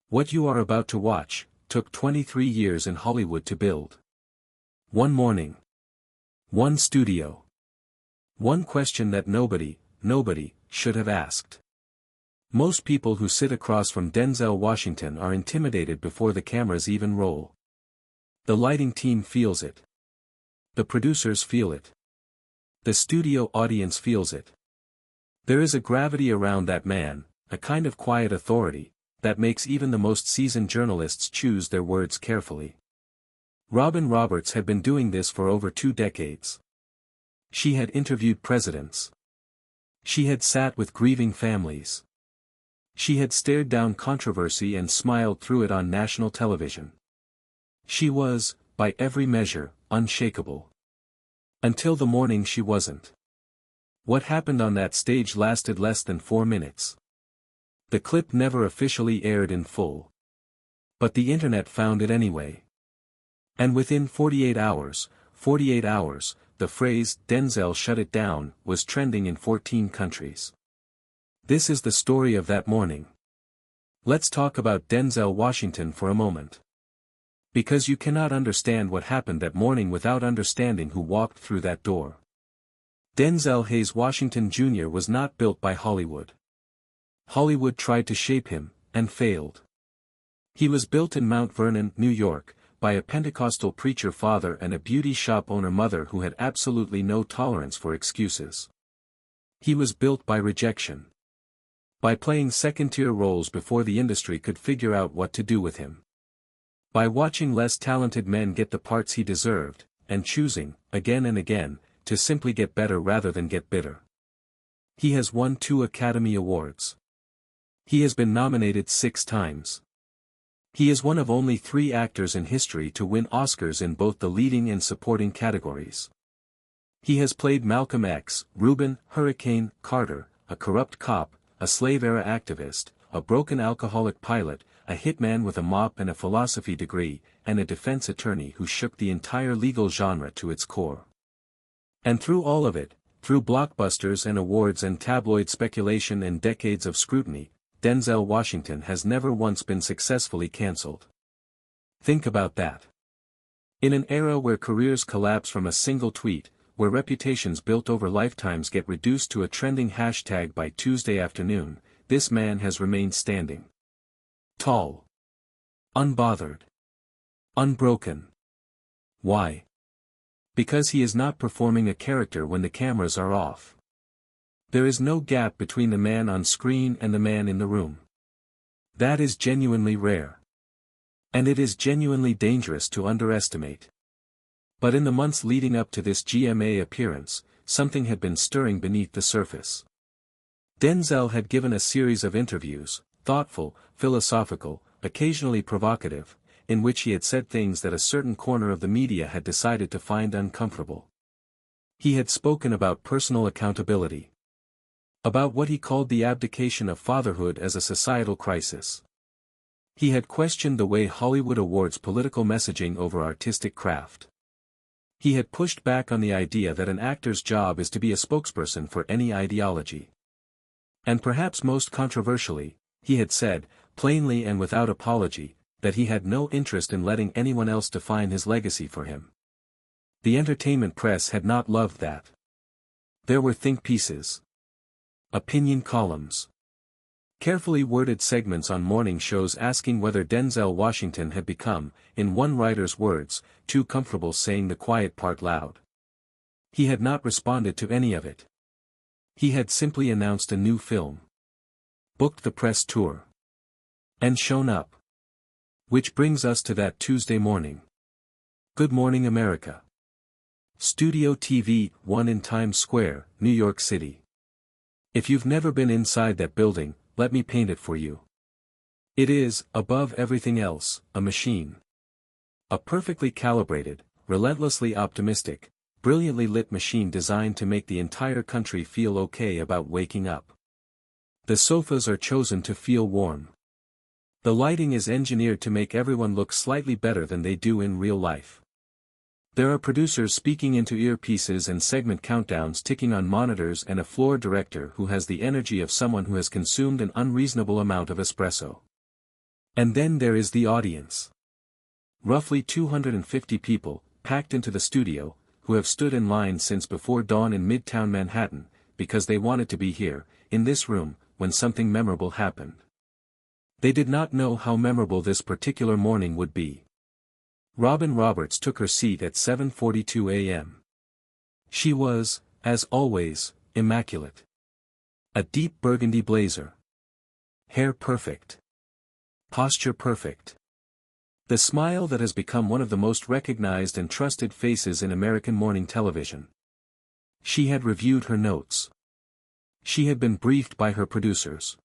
What you are about to watch, took 23 years in Hollywood to build. One morning. One studio. One question that nobody should have asked. Most people who sit across from Denzel Washington are intimidated before the cameras even roll. The lighting team feels it. The producers feel it. The studio audience feels it. There is a gravity around that man, a kind of quiet authority, that makes even the most seasoned journalists choose their words carefully. Robin Roberts had been doing this for over 2 decades. She had interviewed presidents. She had sat with grieving families. She had stared down controversy and smiled through it on national television. She was, by every measure, unshakable. Until the morning she wasn't. What happened on that stage lasted less than 4 minutes. The clip never officially aired in full. But the internet found it anyway. And within 48 hours, the phrase, "Denzel shut it down," was trending in 14 countries. This is the story of that morning. Let's talk about Denzel Washington for a moment. Because you cannot understand what happened that morning without understanding who walked through that door. Denzel Hayes Washington Jr. was not built by Hollywood. Hollywood tried to shape him, and failed. He was built in Mount Vernon, New York, by a Pentecostal preacher father and a beauty shop owner mother who had absolutely no tolerance for excuses. He was built by rejection. By playing second-tier roles before the industry could figure out what to do with him. By watching less talented men get the parts he deserved, and choosing, again and again, to simply get better rather than get bitter. He has won 2 Academy Awards. He has been nominated 6 times. He is one of only 3 actors in history to win Oscars in both the leading and supporting categories. He has played Malcolm X, Reuben, Hurricane, Carter, a corrupt cop, a slave-era activist, a broken alcoholic pilot, a hitman with a mop and a philosophy degree, and a defense attorney who shook the entire legal genre to its core. And through all of it, through blockbusters and awards and tabloid speculation and decades of scrutiny, Denzel Washington has never once been successfully cancelled. Think about that. In an era where careers collapse from a single tweet, where reputations built over lifetimes get reduced to a trending hashtag by Tuesday afternoon, this man has remained standing. Tall. Unbothered. Unbroken. Why? Because he is not performing a character when the cameras are off. There is no gap between the man on screen and the man in the room. That is genuinely rare. And it is genuinely dangerous to underestimate. But in the months leading up to this GMA appearance, something had been stirring beneath the surface. Denzel had given a series of interviews, thoughtful, philosophical, occasionally provocative, in which he had said things that a certain corner of the media had decided to find uncomfortable. He had spoken about personal accountability. About what he called the abdication of fatherhood as a societal crisis. He had questioned the way Hollywood awards political messaging over artistic craft. He had pushed back on the idea that an actor's job is to be a spokesperson for any ideology. And perhaps most controversially, he had said, plainly and without apology, that he had no interest in letting anyone else define his legacy for him. The entertainment press had not loved that. There were think pieces. Opinion columns. Carefully worded segments on morning shows asking whether Denzel Washington had become, in one writer's words, too comfortable saying the quiet part loud. He had not responded to any of it. He had simply announced a new film. Booked the press tour. And shown up. Which brings us to that Tuesday morning. Good Morning America. Studio TV 1 in Times Square, New York City. If you've never been inside that building, let me paint it for you. It is, above everything else, a machine. A perfectly calibrated, relentlessly optimistic, brilliantly lit machine designed to make the entire country feel okay about waking up. The sofas are chosen to feel warm. The lighting is engineered to make everyone look slightly better than they do in real life. There are producers speaking into earpieces and segment countdowns ticking on monitors and a floor director who has the energy of someone who has consumed an unreasonable amount of espresso. And then there is the audience. Roughly 250 people, packed into the studio, who have stood in line since before dawn in Midtown Manhattan, because they wanted to be here, in this room, when something memorable happened. They did not know how memorable this particular morning would be. Robin Roberts took her seat at 7:42 a.m. She was, as always, immaculate. A deep burgundy blazer. Hair perfect. Posture perfect. The smile that has become one of the most recognized and trusted faces in American morning television. She had reviewed her notes. She had been briefed by her producers.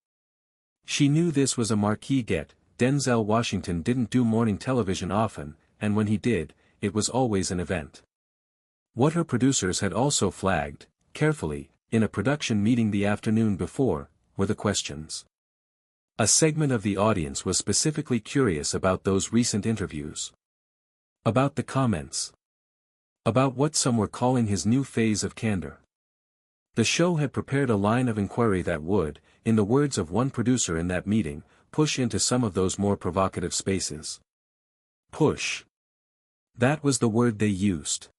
She knew this was a marquee get. Denzel Washington didn't do morning television often, and when he did, it was always an event. What her producers had also flagged, carefully, in a production meeting the afternoon before, were the questions. A segment of the audience was specifically curious about those recent interviews. About the comments. About what some were calling his new phase of candor. The show had prepared a line of inquiry that would, in the words of one producer in that meeting, push into some of those more provocative spaces. Push. That was the word they used.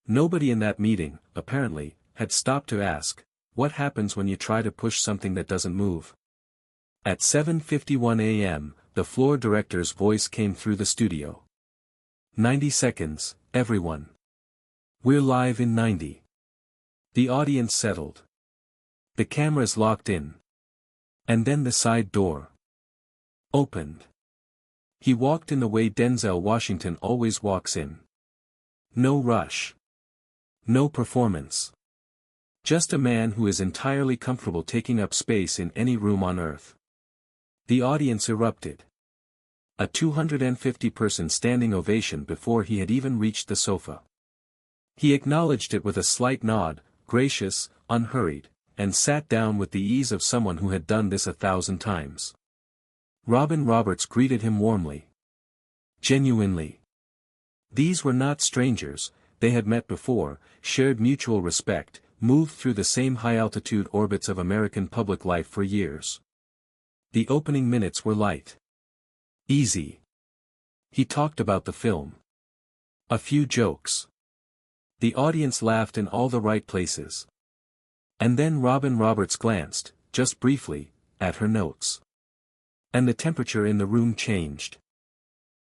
Nobody in that meeting, apparently, had stopped to ask, what happens when you try to push something that doesn't move? At 7:51 a.m., the floor director's voice came through the studio. 90 seconds, everyone. We're live in 90. The audience settled. The cameras locked in. And then the side door opened. He walked in the way Denzel Washington always walks in. No rush. No performance. Just a man who is entirely comfortable taking up space in any room on earth. The audience erupted. A 250-person standing ovation before he had even reached the sofa. He acknowledged it with a slight nod, gracious, unhurried, and sat down with the ease of someone who had done this 1,000 times. Robin Roberts greeted him warmly. Genuinely. These were not strangers, they had met before, shared mutual respect, moved through the same high-altitude orbits of American public life for years. The opening minutes were light. Easy. He talked about the film. A few jokes. The audience laughed in all the right places. And then Robin Roberts glanced, just briefly, at her notes. And the temperature in the room changed.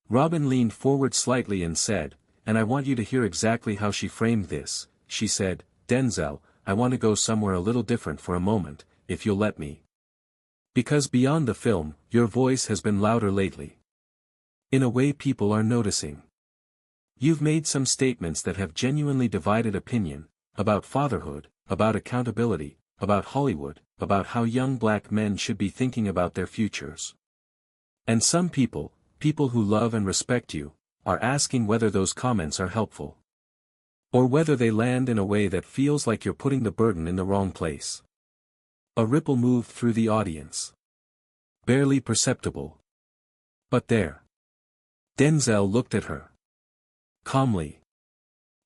Robin leaned forward slightly and said, and I want you to hear exactly how she framed this, she said, Denzel, I want to go somewhere a little different for a moment, if you'll let me. Because beyond the film, your voice has been louder lately. In a way people are noticing. You've made some statements that have genuinely divided opinion, about fatherhood, about accountability, about Hollywood, about how young black men should be thinking about their futures. And some people who love and respect you, are asking whether those comments are helpful. Or whether they land in a way that feels like you're putting the burden in the wrong place. A ripple moved through the audience. Barely perceptible. But there. Denzel looked at her. Calmly.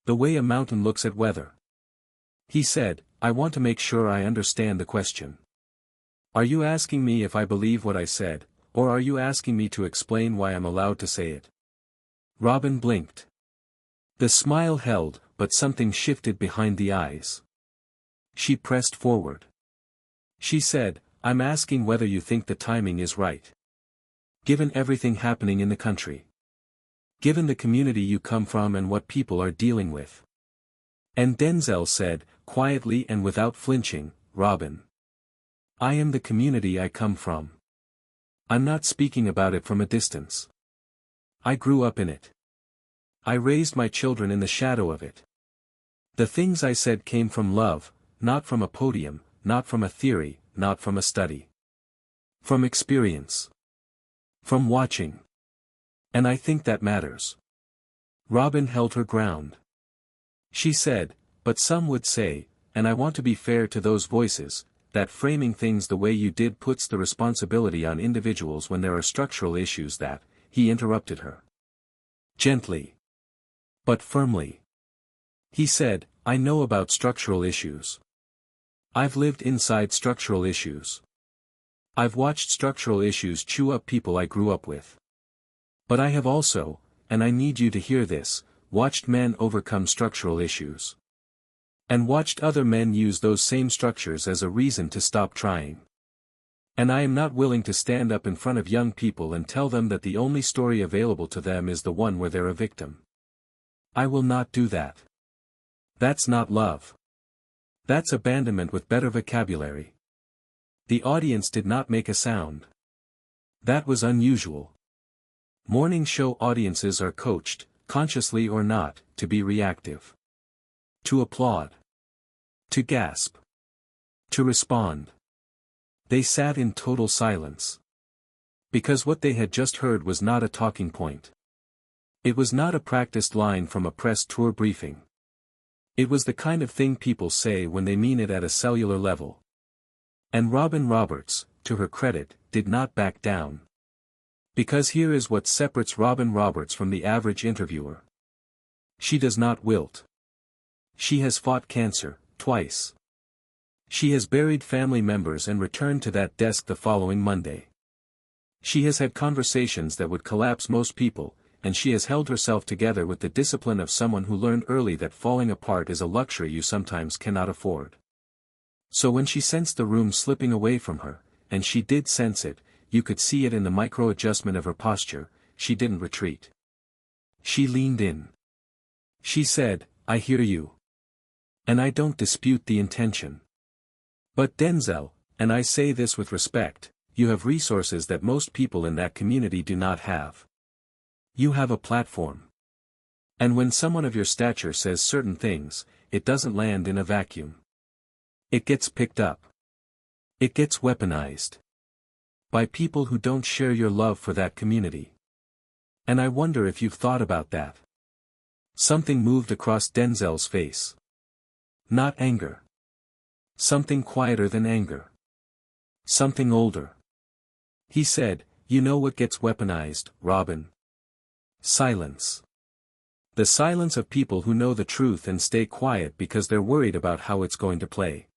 The way a mountain looks at weather. He said, I want to make sure I understand the question. Are you asking me if I believe what I said, or are you asking me to explain why I'm allowed to say it? Robin blinked. The smile held, but something shifted behind the eyes. She pressed forward. She said, I'm asking whether you think the timing is right. Given everything happening in the country. Given the community you come from and what people are dealing with. And Denzel said, quietly and without flinching, Robin. I am the community I come from. I'm not speaking about it from a distance. I grew up in it. I raised my children in the shadow of it. The things I said came from love, not from a podium, not from a theory, not from a study. From experience. From watching. And I think that matters. Robin held her ground. She said, but some would say, and I want to be fair to those voices, that framing things the way you did puts the responsibility on individuals when there are structural issues that, he interrupted her. Gently. But firmly. He said, I know about structural issues. I've lived inside structural issues. I've watched structural issues chew up people I grew up with. But I have also, and I need you to hear this, watched men overcome structural issues. And watched other men use those same structures as a reason to stop trying. And I am not willing to stand up in front of young people and tell them that the only story available to them is the one where they're a victim. I will not do that. That's not love. That's abandonment with better vocabulary. The audience did not make a sound. That was unusual. Morning show audiences are coached, consciously or not, to be reactive. To applaud. To gasp. To respond. They sat in total silence. Because what they had just heard was not a talking point. It was not a practiced line from a press tour briefing. It was the kind of thing people say when they mean it at a cellular level. And Robin Roberts, to her credit, did not back down. Because here is what separates Robin Roberts from the average interviewer. She does not wilt. She has fought cancer, twice. She has buried family members and returned to that desk the following Monday. She has had conversations that would collapse most people, and she has held herself together with the discipline of someone who learned early that falling apart is a luxury you sometimes cannot afford. So when she sensed the room slipping away from her, and she did sense it, you could see it in the micro-adjustment of her posture, she didn't retreat. She leaned in. She said, "I hear you. And I don't dispute the intention. But Denzel, and I say this with respect, you have resources that most people in that community do not have. You have a platform. And when someone of your stature says certain things, it doesn't land in a vacuum. It gets picked up. It gets weaponized. By people who don't share your love for that community. And I wonder if you've thought about that." Something moved across Denzel's face. Not anger. Something quieter than anger. Something older. He said, "You know what gets weaponized, Robin? Silence. The silence of people who know the truth and stay quiet because they're worried about how it's going to play.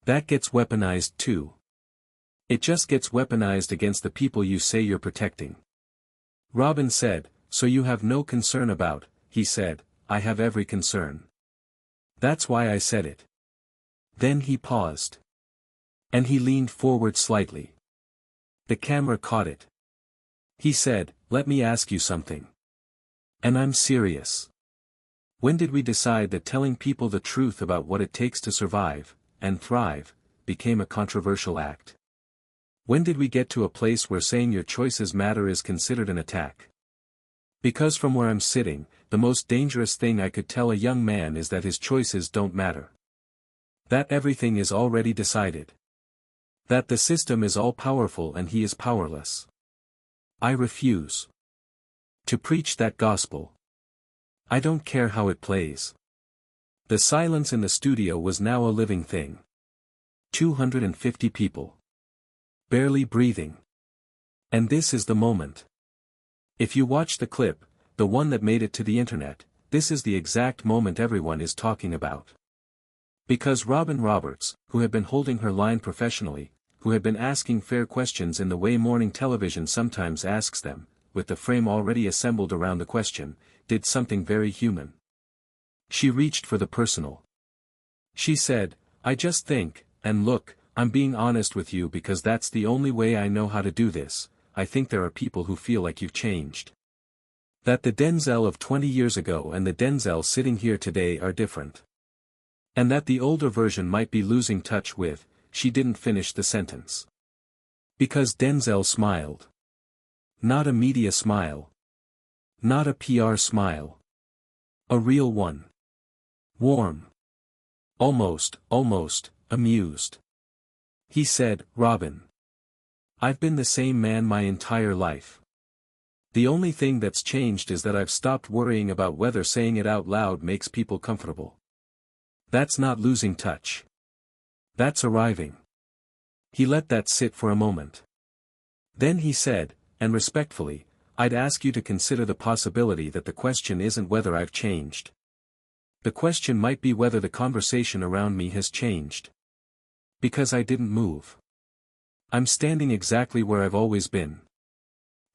That gets weaponized too. It just gets weaponized against the people you say you're protecting." Robin said, "So you have no concern about," he said, "I have every concern. That's why I said it." Then he paused. And he leaned forward slightly. The camera caught it. He said, "Let me ask you something. And I'm serious. When did we decide that telling people the truth about what it takes to survive, and thrive, became a controversial act? When did we get to a place where saying your choices matter is considered an attack? Because from where I'm sitting, the most dangerous thing I could tell a young man is that his choices don't matter. That everything is already decided. That the system is all-powerful and he is powerless. I refuse to preach that gospel. I don't care how it plays." The silence in the studio was now a living thing. 250 people. Barely breathing. And this is the moment. If you watch the clip, the one that made it to the internet, this is the exact moment everyone is talking about. Because Robin Roberts, who had been holding her line professionally, who had been asking fair questions in the way morning television sometimes asks them, with the frame already assembled around the question, did something very human. She reached for the personal. She said, "I just think, and look, I'm being honest with you because that's the only way I know how to do this, I think there are people who feel like you've changed. That the Denzel of 20 years ago and the Denzel sitting here today are different. And that the older version might be losing touch with," she didn't finish the sentence. Because Denzel smiled. Not a media smile. Not a PR smile. A real one. Warm. Almost, amused. He said, "Robin. I've been the same man my entire life. The only thing that's changed is that I've stopped worrying about whether saying it out loud makes people comfortable. That's not losing touch. That's arriving." He let that sit for a moment. Then he said, "And respectfully, I'd ask you to consider the possibility that the question isn't whether I've changed. The question might be whether the conversation around me has changed. Because I didn't move. I'm standing exactly where I've always been.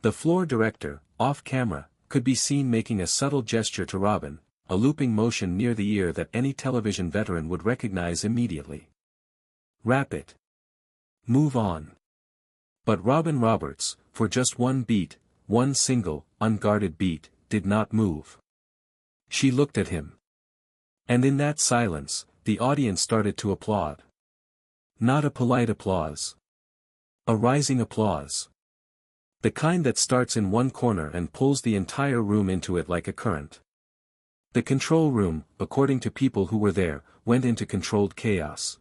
The floor director, off camera, could be seen making a subtle gesture to Robin, a looping motion near the ear that any television veteran would recognize immediately. Wrap it. Move on. But Robin Roberts, for just one beat, one single, unguarded beat, did not move. She looked at him. And in that silence, the audience started to applaud. Not a polite applause. A rising applause. The kind that starts in one corner and pulls the entire room into it like a current. The control room, according to people who were there, went into controlled chaos.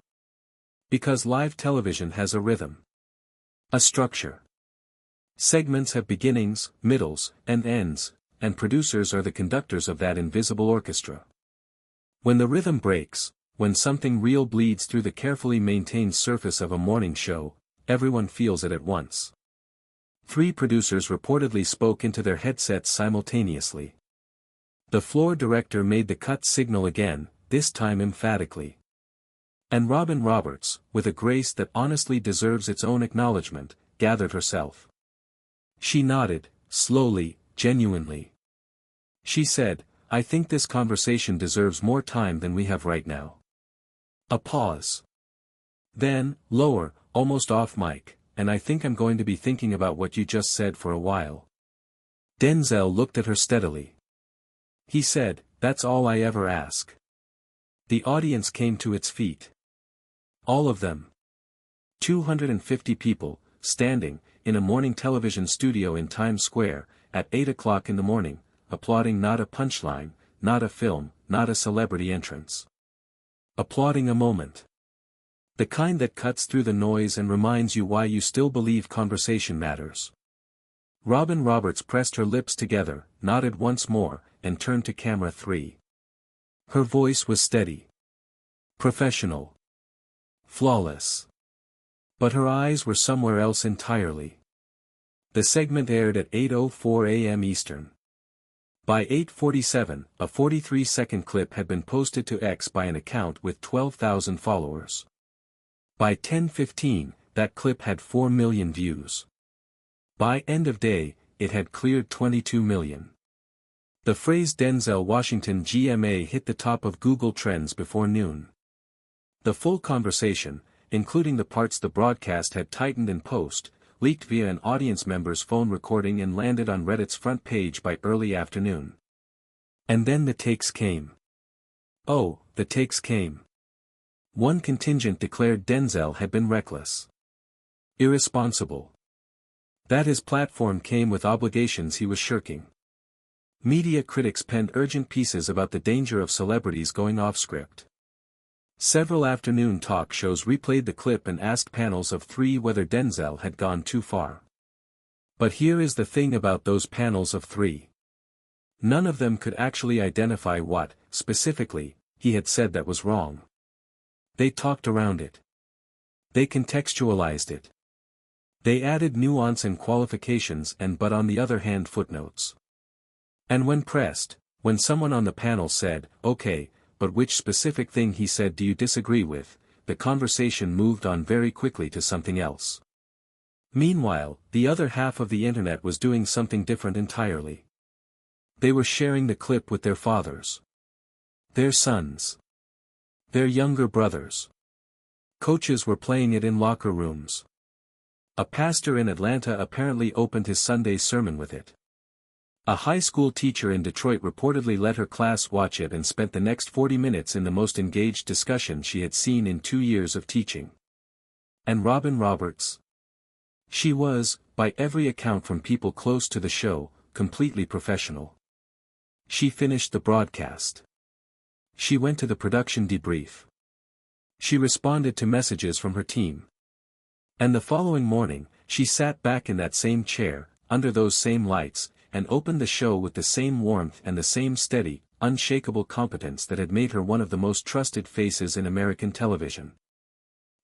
Because live television has a rhythm. A structure. Segments have beginnings, middles, and ends, and producers are the conductors of that invisible orchestra. When the rhythm breaks, when something real bleeds through the carefully maintained surface of a morning show, everyone feels it at once. 3 producers reportedly spoke into their headsets simultaneously. The floor director made the cut signal again, this time emphatically. And Robin Roberts, with a grace that honestly deserves its own acknowledgement, gathered herself. She nodded, slowly, genuinely. She said, "I think this conversation deserves more time than we have right now." A pause. Then, lower, almost off mic, "And I think I'm going to be thinking about what you just said for a while." Denzel looked at her steadily. He said, "That's all I ever ask." The audience came to its feet. All of them. 250 people, standing, in a morning television studio in Times Square, at 8 o'clock in the morning, applauding not a punchline, not a film, not a celebrity entrance. Applauding a moment. The kind that cuts through the noise and reminds you why you still believe conversation matters. Robin Roberts pressed her lips together, nodded once more, and turned to camera 3. Her voice was steady. Professional. Flawless. But her eyes were somewhere else entirely. The segment aired at 8:04 a.m. Eastern. By 8:47, a 43-second clip had been posted to X by an account with 12,000 followers. By 10:15, that clip had 4 million views. By end of day, it had cleared 22 million. The phrase Denzel Washington GMA hit the top of Google Trends before noon. The full conversation, including the parts the broadcast had tightened in post, leaked via an audience member's phone recording and landed on Reddit's front page by early afternoon. And then the takes came. Oh, the takes came. One contingent declared Denzel had been reckless. Irresponsible. That his platform came with obligations he was shirking. Media critics penned urgent pieces about the danger of celebrities going off script. Several afternoon talk shows replayed the clip and asked panels of 3 whether Denzel had gone too far. But here is the thing about those panels of 3. None of them could actually identify what, specifically, he had said that was wrong. They talked around it. They contextualized it. They added nuance and qualifications and but on the other hand footnotes. And when pressed, when someone on the panel said, "Okay, but which specific thing he said do you disagree with?" the conversation moved on very quickly to something else. Meanwhile, the other half of the internet was doing something different entirely. They were sharing the clip with their fathers. Their sons. Their younger brothers. Coaches were playing it in locker rooms. A pastor in Atlanta apparently opened his Sunday sermon with it. A high school teacher in Detroit reportedly let her class watch it and spent the next 40 minutes in the most engaged discussion she had seen in 2 years of teaching. And Robin Roberts? She was, by every account from people close to the show, completely professional. She finished the broadcast. She went to the production debrief. She responded to messages from her team. And the following morning, she sat back in that same chair, under those same lights, and opened the show with the same warmth and the same steady, unshakable competence that had made her one of the most trusted faces in American television.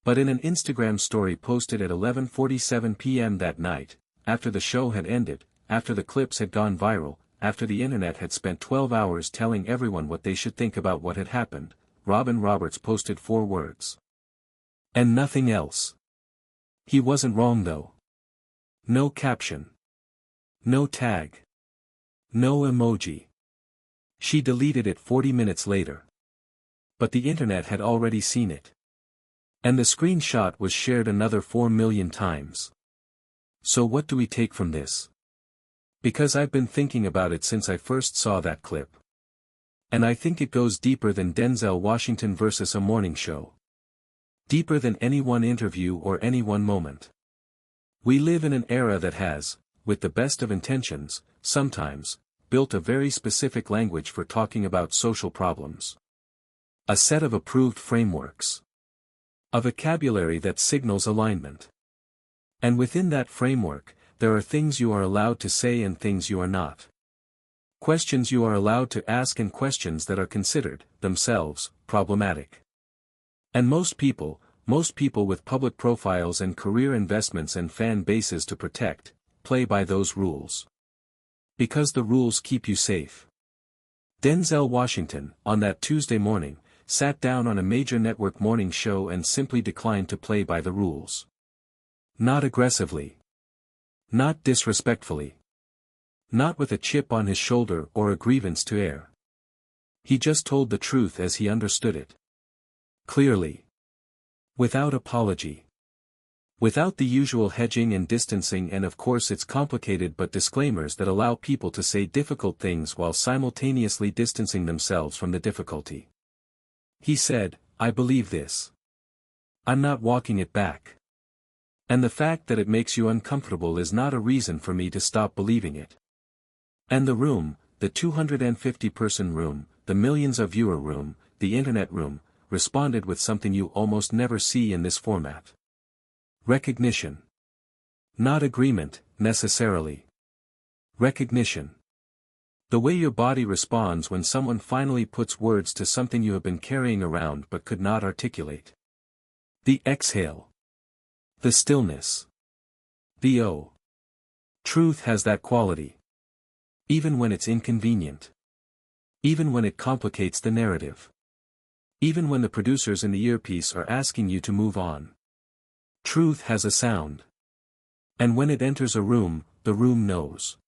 But in an Instagram story posted at 11:47 p.m. that night, after the show had ended, after the clips had gone viral, after the internet had spent 12 hours telling everyone what they should think about what had happened, Robin Roberts posted 4 words. And nothing else. He wasn't wrong though. No caption. No tag. No emoji. She deleted it 40 minutes later. But the internet had already seen it. And the screenshot was shared another 4 million times. So what do we take from this? Because I've been thinking about it since I first saw that clip. And I think it goes deeper than Denzel Washington versus a morning show. Deeper than any one interview or any one moment. We live in an era that has, with the best of intentions, sometimes, built a very specific language for talking about social problems. A set of approved frameworks. A vocabulary that signals alignment. And within that framework, there are things you are allowed to say and things you are not. Questions you are allowed to ask and questions that are considered, themselves, problematic. And most people with public profiles and career investments and fan bases to protect, play by those rules. Because the rules keep you safe. Denzel Washington, on that Tuesday morning, sat down on a major network morning show and simply declined to play by the rules. Not aggressively. Not disrespectfully. Not with a chip on his shoulder or a grievance to air. He just told the truth as he understood it. Clearly. Without apology. Without the usual hedging and distancing, and of course it's complicated, but disclaimers that allow people to say difficult things while simultaneously distancing themselves from the difficulty. He said, "I believe this. I'm not walking it back. And the fact that it makes you uncomfortable is not a reason for me to stop believing it." And the room, the 250-person room, the millions of viewer room, the internet room, responded with something you almost never see in this format. Recognition. Not agreement, necessarily. Recognition. The way your body responds when someone finally puts words to something you have been carrying around but could not articulate. The exhale. The stillness. The oh. Truth has that quality. Even when it's inconvenient. Even when it complicates the narrative. Even when the producers in the earpiece are asking you to move on. Truth has a sound. And when it enters a room, the room knows.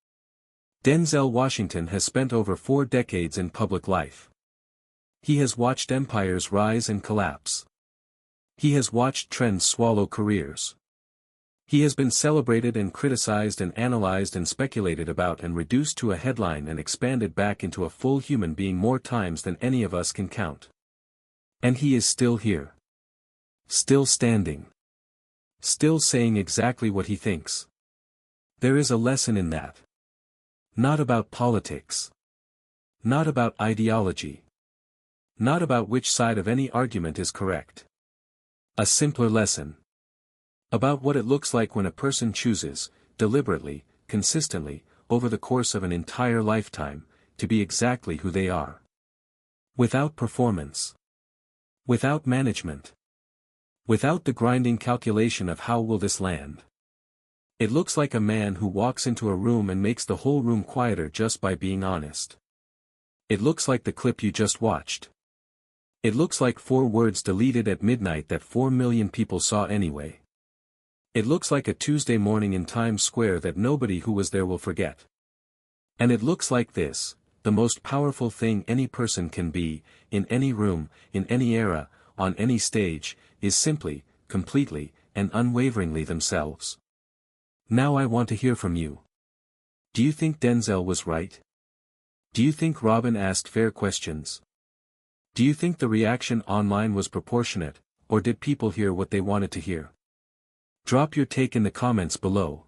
Denzel Washington has spent over 4 decades in public life. He has watched empires rise and collapse. He has watched trends swallow careers. He has been celebrated and criticized and analyzed and speculated about and reduced to a headline and expanded back into a full human being more times than any of us can count. And he is still here. Still standing. Still saying exactly what he thinks. There is a lesson in that. Not about politics. Not about ideology. Not about which side of any argument is correct. A simpler lesson. About what it looks like when a person chooses, deliberately, consistently, over the course of an entire lifetime, to be exactly who they are. Without performance. Without management. Without the grinding calculation of how will this land. It looks like a man who walks into a room and makes the whole room quieter just by being honest. It looks like the clip you just watched. It looks like 4 words deleted at midnight that 4 million people saw anyway. It looks like a Tuesday morning in Times Square that nobody who was there will forget. And it looks like this, the most powerful thing any person can be, in any room, in any era, on any stage, is simply, completely, and unwaveringly themselves. Now I want to hear from you. Do you think Denzel was right? Do you think Robin asked fair questions? Do you think the reaction online was proportionate, or did people hear what they wanted to hear? Drop your take in the comments below.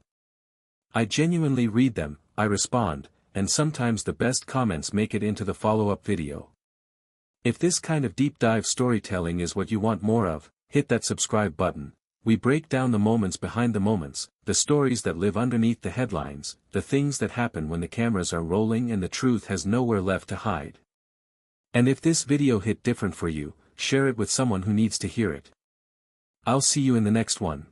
I genuinely read them, I respond, and sometimes the best comments make it into the follow-up video. If this kind of deep dive storytelling is what you want more of, hit that subscribe button. We break down the moments behind the moments, the stories that live underneath the headlines, the things that happen when the cameras are rolling and the truth has nowhere left to hide. And if this video hit different for you, share it with someone who needs to hear it. I'll see you in the next one.